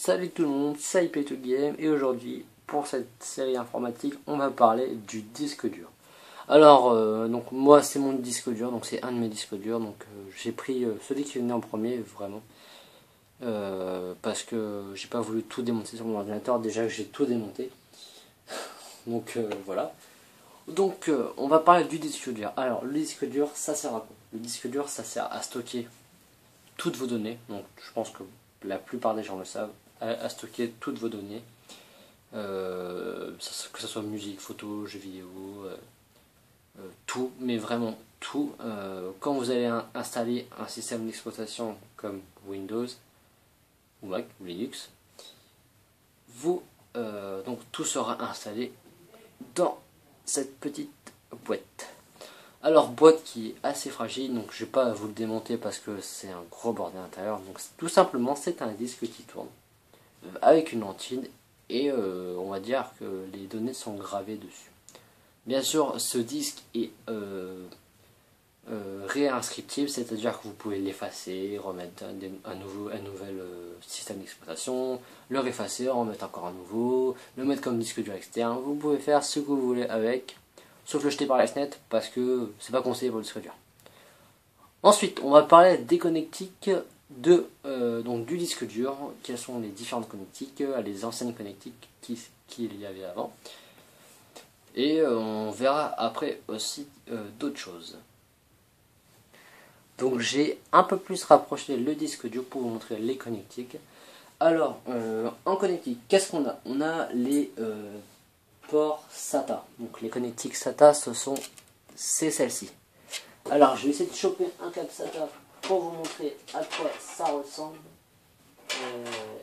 Salut tout le monde, c'est Play2Game et aujourd'hui pour cette série informatique on va parler du disque dur. Alors donc moi c'est mon disque dur, donc c'est un de mes disques durs, donc j'ai pris celui qui venait en premier vraiment parce que j'ai pas voulu tout démonter sur mon ordinateur, déjà que j'ai tout démonté. Donc voilà. Donc on va parler du disque dur. Alors le disque dur ça sert à quoi? Le disque dur ça sert à stocker toutes vos données, donc je pense que la plupart des gens le savent, à stocker toutes vos données, que ce soit musique, photos, jeux vidéo, tout, mais vraiment tout. Quand vous allez installer un système d'exploitation comme Windows ou Mac ou Linux, donc tout sera installé dans cette petite boîte. Alors boîte qui est assez fragile, donc je vais pas vous le démonter parce que c'est un gros bordel à l'intérieur. Donc tout simplement c'est un disque qui tourne avec une lentille et on va dire que les données sont gravées dessus. Bien sûr ce disque est réinscriptible, c'est-à-dire que vous pouvez l'effacer, remettre un nouvel système d'exploitation, le réeffacer, en remettre encore un nouveau, le mettre comme disque dur externe. Vous pouvez faire ce que vous voulez avec, sauf le jeter par la fenêtre parce que c'est pas conseillé pour le disque dur. Ensuite, on va parler des connectiques donc du disque dur. Quelles sont les différentes connectiques, les anciennes connectiques qu'il y avait avant. Et on verra après aussi d'autres choses. Donc j'ai un peu plus rapproché le disque dur pour vous montrer les connectiques. Alors, en connectique, qu'est-ce qu'on a? On a les ports SATA. Donc les connectiques SATA, c'est celle-ci. Alors je vais essayer de choper un câble SATA pour vous montrer à quoi ça ressemble.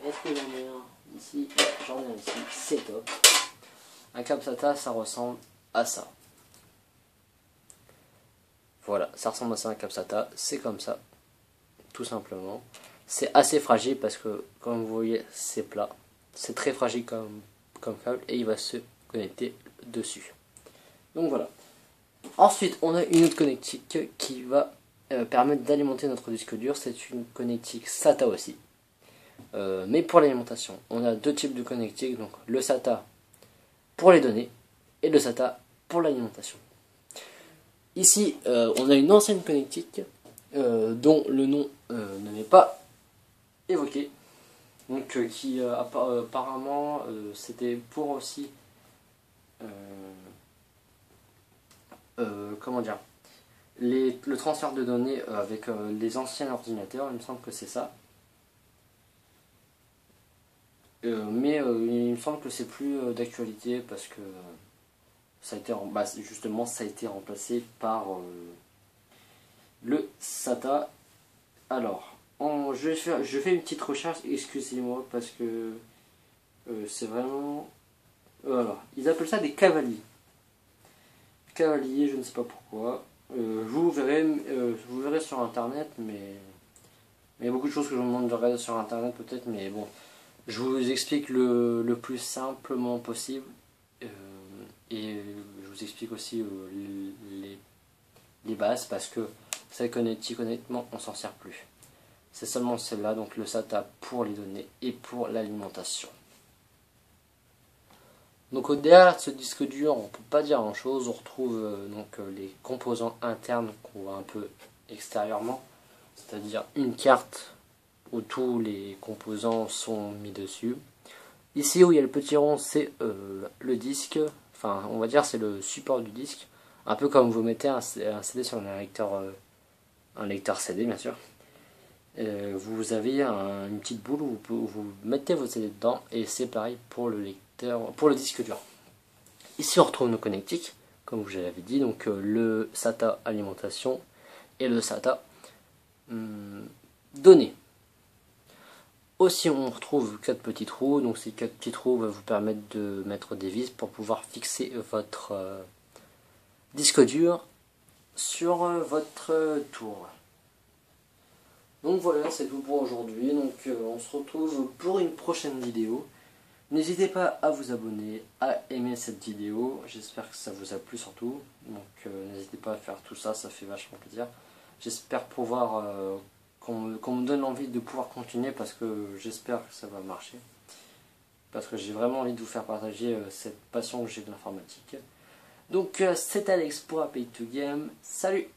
Est-ce que j'en ai un ici? J'en ai un ici, c'est top. Un câble SATA, ça ressemble à ça. Voilà, ça ressemble à ça un câble SATA, c'est comme ça, tout simplement. C'est assez fragile parce que, comme vous voyez, c'est plat. C'est très fragile comme câble et il va se connecter dessus. Donc voilà. Ensuite, on a une autre connectique qui va permettre d'alimenter notre disque dur. C'est une connectique SATA aussi. Mais pour l'alimentation, on a deux types de connectiques. Donc le SATA pour les données et le SATA pour l'alimentation. Ici, on a une ancienne connectique dont le nom ne m'est pas évoqué. Donc qui apparemment c'était pour aussi comment dire, le transfert de données avec les anciens ordinateurs, il me semble que c'est ça. Mais il me semble que c'est plus d'actualité parce que ça a été justement ça a été remplacé par le SATA. Alors, je fais une petite recherche, excusez-moi parce que c'est vraiment... alors, ils appellent ça des cavaliers. Cavalier, je ne sais pas pourquoi. Vous verrez sur internet, mais il y a beaucoup de choses que je vous demande de regarder sur internet peut-être, mais bon, je vous explique le plus simplement possible et je vous explique aussi les bases parce que celle connectique, honnêtement, on s'en sert plus. C'est seulement celle-là, donc le SATA pour les données et pour l'alimentation. Donc derrière ce disque dur, on ne peut pas dire grand chose. On retrouve les composants internes qu'on voit un peu extérieurement, c'est-à-dire une carte où tous les composants sont mis dessus. Ici où il y a le petit rond, c'est le disque, enfin on va dire c'est le support du disque, un peu comme vous mettez un CD sur un lecteur CD bien sûr. Vous avez une petite boule où vous mettez vos CD dedans et c'est pareil pour le disque dur. Ici on retrouve nos connectiques, comme je l'avais dit, donc le SATA alimentation et le SATA données. Aussi on retrouve 4 petits trous, donc ces 4 petits trous vont vous permettre de mettre des vis pour pouvoir fixer votre disque dur sur votre tour. Donc voilà, c'est tout pour aujourd'hui, donc on se retrouve pour une prochaine vidéo. N'hésitez pas à vous abonner, à aimer cette vidéo, j'espère que ça vous a plu surtout, donc n'hésitez pas à faire tout ça, ça fait vachement plaisir. J'espère pouvoir qu'on me donne envie de pouvoir continuer, parce que j'espère que ça va marcher. Parce que j'ai vraiment envie de vous faire partager cette passion que j'ai de l'informatique. Donc c'est Alex pour Pay to Game. Salut!